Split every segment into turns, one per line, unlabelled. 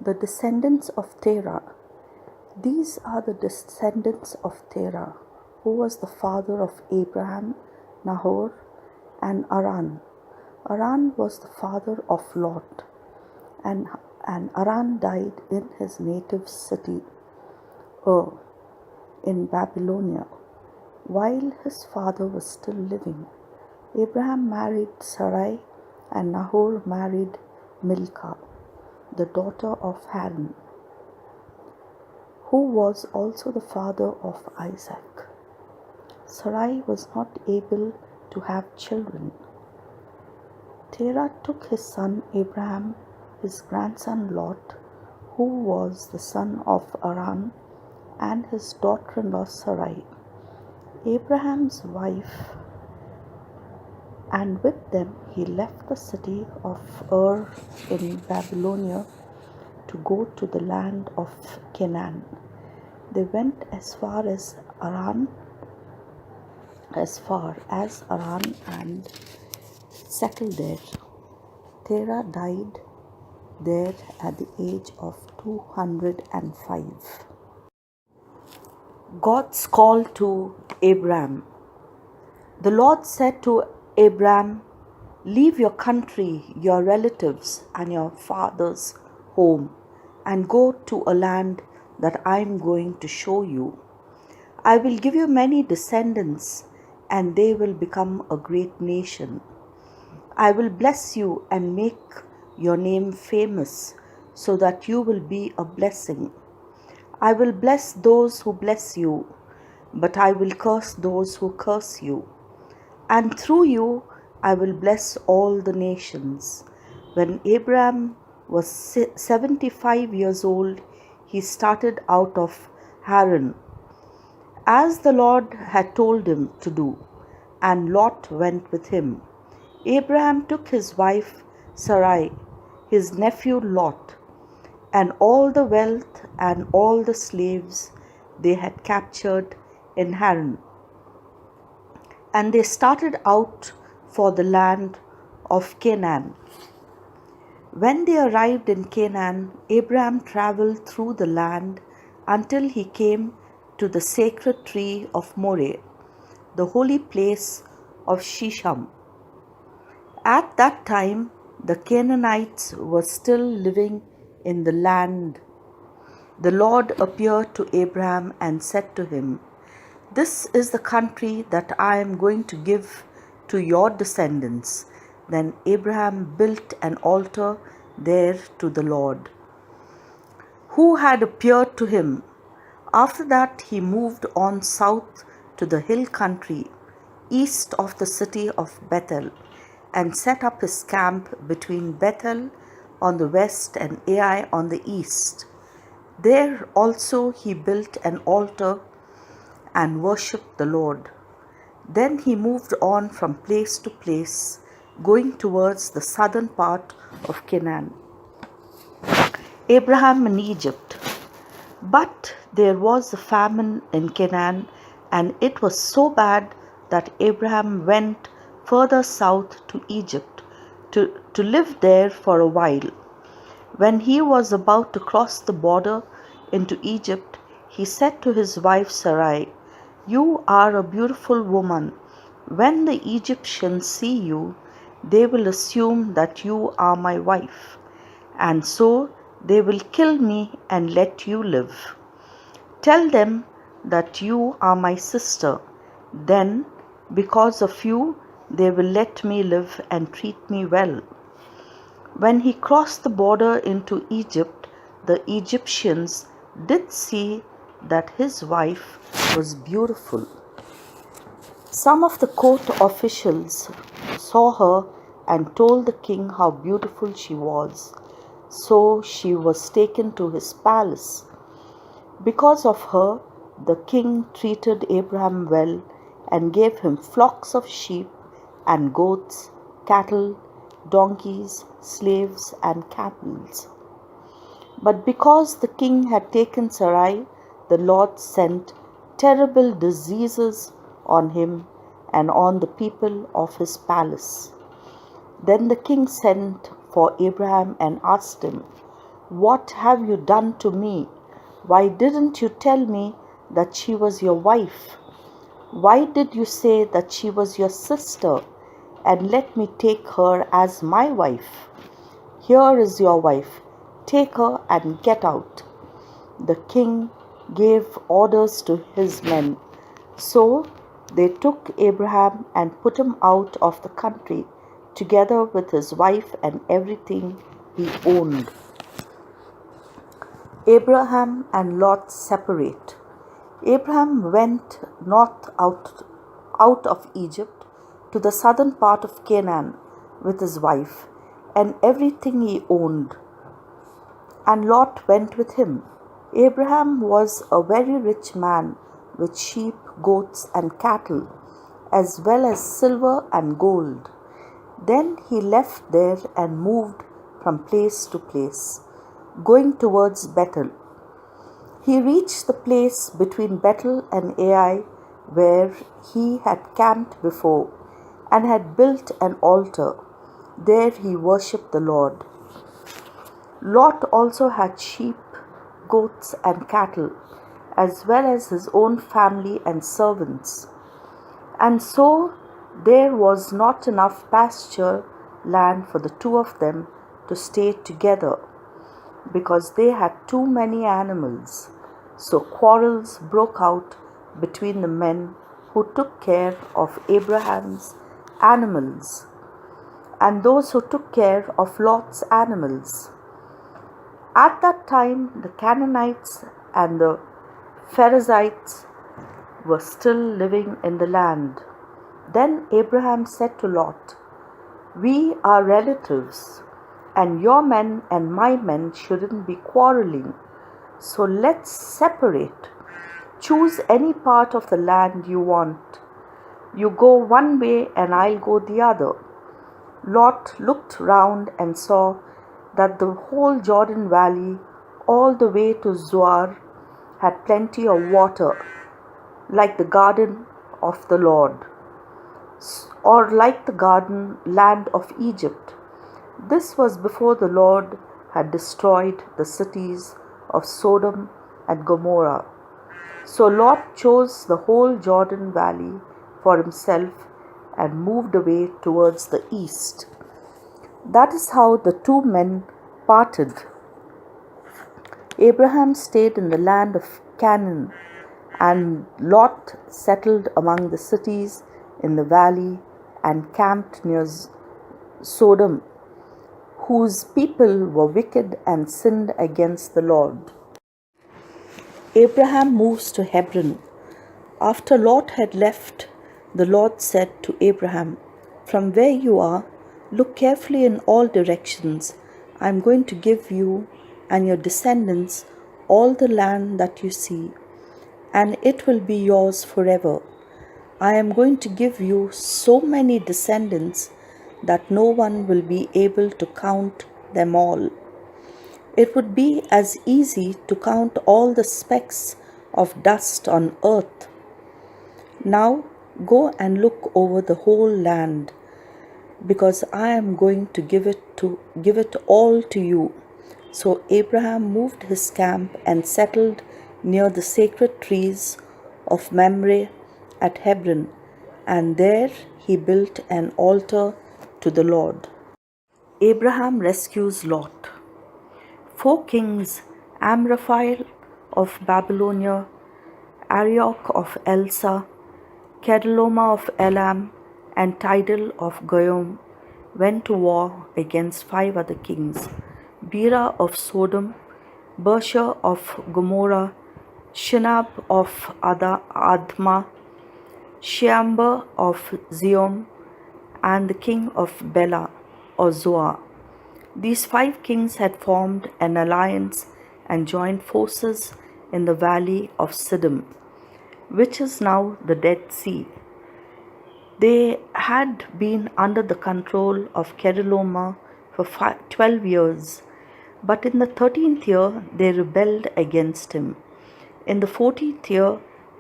The descendants of Terah. These are the descendants of Terah, who was the father of Abraham, Nahor, and Haran. Haran was the father of Lot, and Haran died in his native city, Ur, in Babylonia, while his father was still living. Abraham married Sarai, and Nahor married Milcah, the daughter of Haran, who was also the father of Isaac. Sarai was not able to have children. Terah took his son Abraham, his grandson Lot, who was the son of Haran, and his daughter-in-law Sarai, Abraham's wife, and with them he left the city of Ur in Babylonia to go to the land of Canaan. They went as far as Haran and settled there. Terah died there at the age of 205. God's call to Abram. The Lord said to Abram, "Leave your country, your relatives, and your father's home, and go to a land that I am going to show you. I will give you many descendants, and they will become a great nation. I will bless you and make your name famous, so that you will be a blessing. I will bless those who bless you, but I will curse those who curse you. And through you I will bless all the nations." When Abraham was 75 years old, he started out of Haran, as the Lord had told him to do, and Lot went with him. Abraham took his wife Sarai, his nephew Lot, and all the wealth and all the slaves they had captured in Haran, and they started out for the land of Canaan. When they arrived in Canaan, Abraham traveled through the land until he came to the sacred tree of Moreh, the holy place of Shechem. At that time, the Canaanites were still living in the land. The Lord appeared to Abraham and said to him, "This is the country that I am going to give to your descendants." Then Abraham built an altar there to the Lord, who had appeared to him. After that, he moved on south to the hill country, east of the city of Bethel, and set up his camp between Bethel on the west and Ai on the east. There also he built an altar and worshipped the Lord. Then he moved on from place to place, going towards the southern part of Canaan. Abraham in Egypt. But there was a famine in Canaan, and it was so bad that Abraham went further south to Egypt to live there for a while. When he was about to cross the border into Egypt, he said to his wife Sarai, "You are a beautiful woman. When the Egyptians see you, they will assume that you are my wife, and so they will kill me and let you live. Tell them that you are my sister. Then, because of you, they will let me live and treat me well." When he crossed the border into Egypt, the Egyptians did see that his wife was beautiful. Some of the court officials saw her and told the king how beautiful she was. So she was taken to his palace. Because of her, the king treated Abraham well and gave him flocks of sheep and goats, cattle, donkeys, slaves, and camels. But because the king had taken Sarai, the Lord sent terrible diseases on him and on the people of his palace. Then the king sent for Abraham and asked him, What have you done to me? Why didn't you tell me that she was your wife? Why did you say that she was your sister and let me take her as my wife? Here is your wife. Take her and get out." The king gave orders to his men. So they took Abraham and put him out of the country, together with his wife and everything he owned. Abraham and Lot separate. Abraham went north out of Egypt to the southern part of Canaan with his wife and everything he owned, and Lot went with him. Abraham was a very rich man with sheep, goats, and cattle, as well as silver and gold. Then he left there and moved from place to place, going towards Bethel. He reached the place between Bethel and Ai where he had camped before and had built an altar. There he worshipped the Lord. Lot also had sheep, goats, and cattle, as well as his own family and servants. And so there was not enough pasture land for the two of them to stay together, because they had too many animals. So quarrels broke out between the men who took care of Abraham's animals and those who took care of Lot's animals. At that time, the Canaanites and the Perizzites were still living in the land. Then Abraham said to Lot, "We are relatives, and your men and my men shouldn't be quarreling. So let's separate. Choose any part of the land you want. You go one way and I'll go the other." Lot looked round and saw that the whole Jordan Valley, all the way to Zoar, had plenty of water, like the garden of the Lord, or like the garden land of Egypt. This was before the Lord had destroyed the cities of Sodom and Gomorrah. So Lot chose the whole Jordan Valley for himself and moved away towards the east. That is how the two men parted. Abraham stayed in the land of Canaan, and Lot settled among the cities in the valley and camped near Sodom, whose people were wicked and sinned against the Lord. Abraham moves to Hebron. After Lot had left, the Lord said to Abraham, "From where you are, look carefully in all directions. I am going to give you and your descendants all the land that you see, and it will be yours forever. I am going to give you so many descendants that no one will be able to count them all. It would be as easy to count all the specks of dust on earth. Now go and look over the whole land, because I am going to give it all to you." So Abraham moved his camp and settled near the sacred trees of Mamre at Hebron, and there he built an altar to the Lord. Abraham rescues Lot. 4 kings, Amraphel of Babylonia, Arioch of Elsa, Kedorlaomer of Elam, and Tidal of Goyim, went to war against 5 other kings: Bera of Sodom, Bersha of Gomorrah, Shinab of Admah, Sheamber of Zion, and the king of Bela or Zoar. These 5 kings had formed an alliance and joined forces in the valley of Siddim, which is now the Dead Sea. They had been under the control of Kedorlaomer for 12 years, but in the 13th year they rebelled against him. In the 14th year,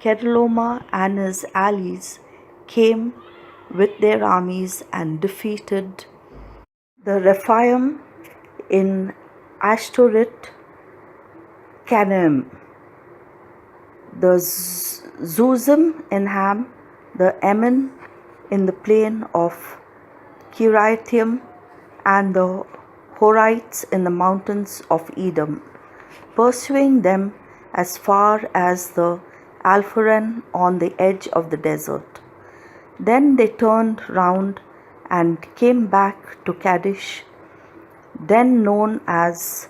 Kedorlaomer and his allies came with their armies and defeated the Rephaim in Ashtoreth, Canaim, the Zuzim in Ham, the Ammon in the plain of Kiriathaim, and the Horites in the mountains of Edom, pursuing them as far as the Alpharan on the edge of the desert. Then they turned round and came back to Kadesh, then known as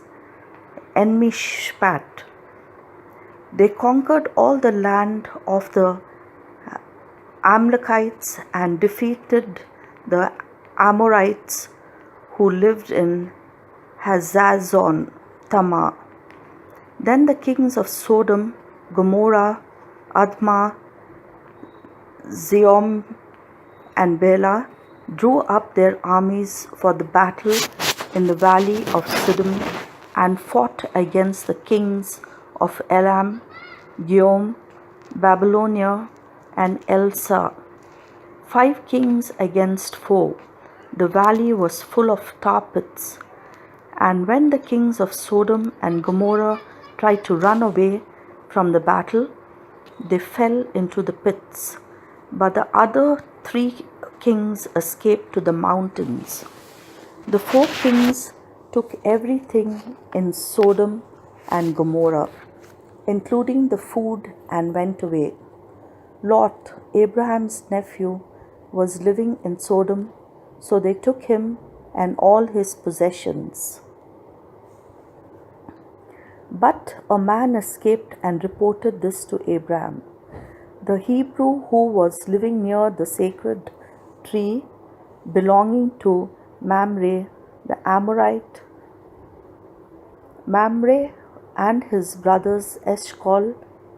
En-Mishpat. They conquered all the land of the Amalekites and defeated the Amorites who lived in Hazazon Tamar. Then the kings of Sodom, Gomorrah, Admah, Zeboim, and Bela drew up their armies for the battle in the valley of Siddim and fought against the kings of Elam, Gihom, Babylonia, and Elsa. 5 kings against 4. The valley was full of tar pits. And when the kings of Sodom and Gomorrah tried to run away from the battle, they fell into the pits. But the other 3 kings escaped to the mountains. The 4 kings took everything in Sodom and Gomorrah, including the food, and went away. Lot, Abraham's nephew, was living in Sodom, so they took him and all his possessions. But a man escaped and reported this to Abraham. The Hebrew who was living near the sacred tree belonging to Mamre the Amorite. Mamre and his brothers Eshcol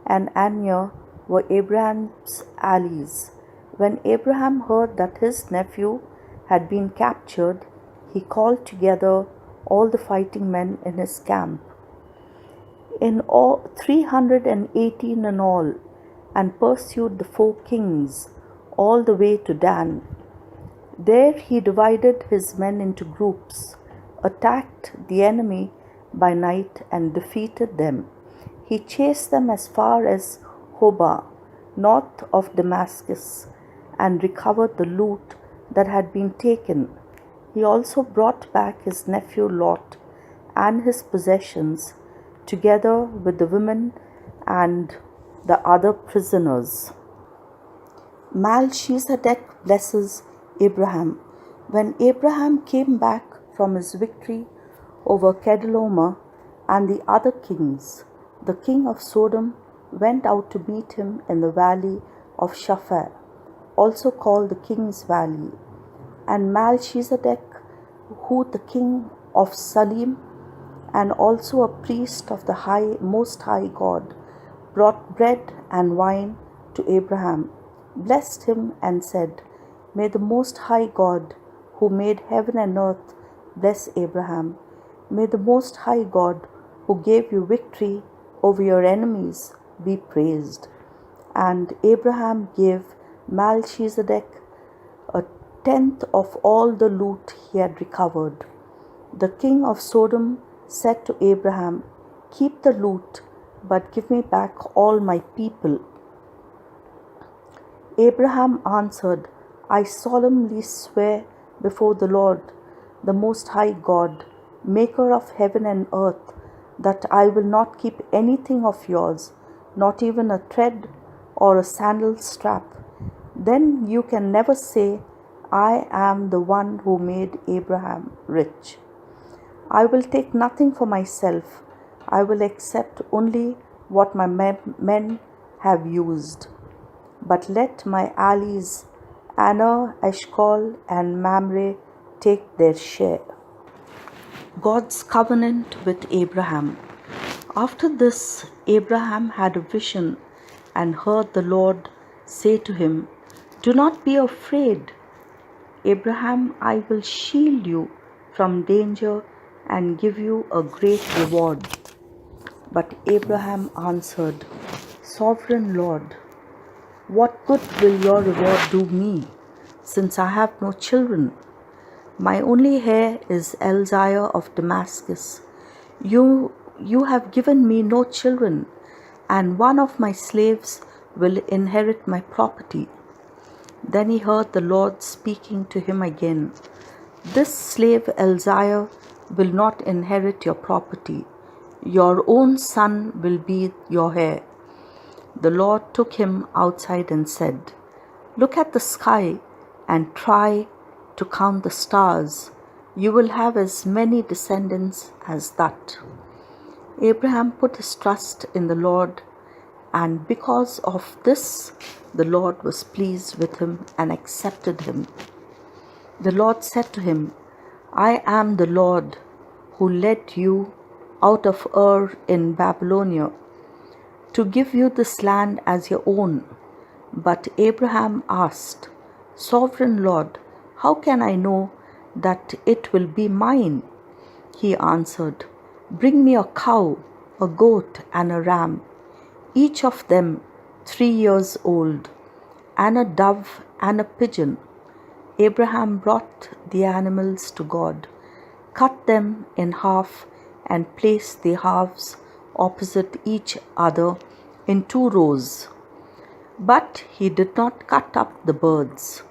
and Aner were Abraham's allies. When Abraham heard that his nephew had been captured, he called together all the fighting men in his camp, in all 318 in all, and pursued the 4 kings all the way to Dan. There he divided his men into groups, attacked the enemy by night, and defeated them. He chased them as far as Hobah, north of Damascus, and recovered the loot that had been taken. He also brought back his nephew Lot and his possessions, together with the women and the other prisoners. Melchizedek blesses Abraham. When Abraham came back from his victory over Kedorlaomer and the other kings, the king of Sodom went out to meet him in the valley of Shaphat, also called the King's Valley. And Melchizedek, who the king of Salem, and also a priest of the Most High God, brought bread and wine to Abraham, blessed him, and said, "May the Most High God, who made heaven and earth, bless Abraham. May the Most High God, who gave you victory over your enemies, be praised." And Abraham gave Melchizedek a tenth of all the loot he had recovered. The king of Sodom said to Abraham, "Keep the loot, but give me back all my people." Abraham answered, "I solemnly swear before the Lord, the Most High God, maker of heaven and earth, that I will not keep anything of yours, not even a thread or a sandal strap. Then you can never say, 'I am the one who made Abraham rich.' I will take nothing for myself. I will accept only what my men have used. But let my allies, Aner, Eshcol, and Mamre, take their share." God's covenant with Abraham. After this, Abraham had a vision and heard the Lord say to him, "Do not be afraid, Abraham. I will shield you from danger and give you a great reward." But Abraham answered, "Sovereign Lord, what good will your reward do me, since I have no children? My only heir is Elzaiah of Damascus. You have given me no children, and one of my slaves will inherit my property." Then he heard the Lord speaking to him again. "This slave Elzaiah will not inherit your property. Your own son will be your heir." The Lord took him outside and said, "Look at the sky and try to count the stars. You will have as many descendants as that." Abraham put his trust in the Lord, and because of this, the Lord was pleased with him and accepted him. The Lord said to him, "I am the Lord who led you out of Ur in Babylonia to give you this land as your own." But Abraham asked, "Sovereign Lord, how can I know that it will be mine?" He answered, "Bring me a cow, a goat, and a ram, each of them 3 years old, and a dove and a pigeon." Abraham brought the animals to God, cut them in half, and placed the halves opposite each other in 2 rows. But he did not cut up the birds.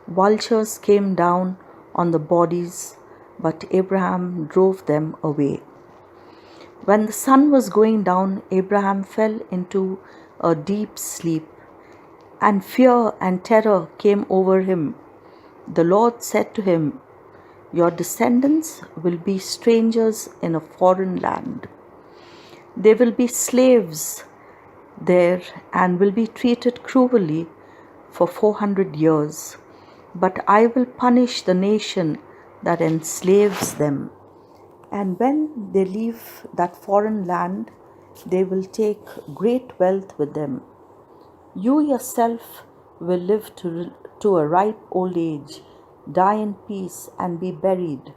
Vultures came down on the bodies, but Abraham drove them away. When the sun was going down, Abraham fell into a deep sleep, and fear and terror came over him. The Lord said to him, "Your descendants will be strangers in a foreign land. They will be slaves there and will be treated cruelly for 400 years. But I will punish the nation that enslaves them. And when they leave that foreign land, they will take great wealth with them. You yourself will live to a ripe old age, die in peace, and be buried.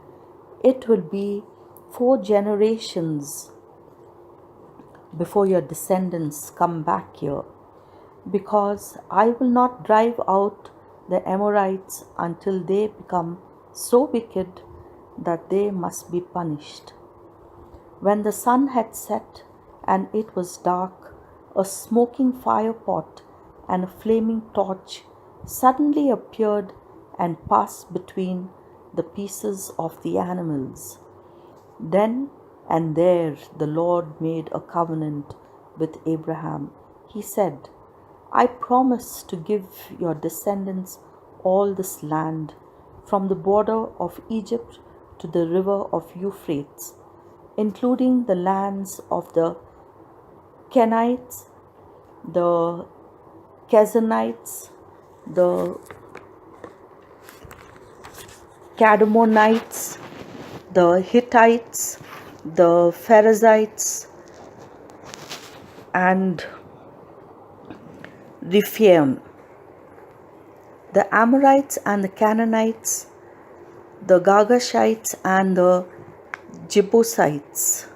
It will be 4 generations before your descendants come back here, because I will not drive out the Amorites until they become so wicked that they must be punished." When the sun had set and it was dark, a smoking fire pot and a flaming torch suddenly appeared and passed between the pieces of the animals. Then and there the Lord made a covenant with Abraham. He said, "I promise to give your descendants all this land, from the border of Egypt to the river of Euphrates, including the lands of the Kenites, the Canaanites, the Cadmonites, the Hittites, the Perizzites, and Rephaim, the Amorites and the Canaanites, the Girgashites and the Jebusites,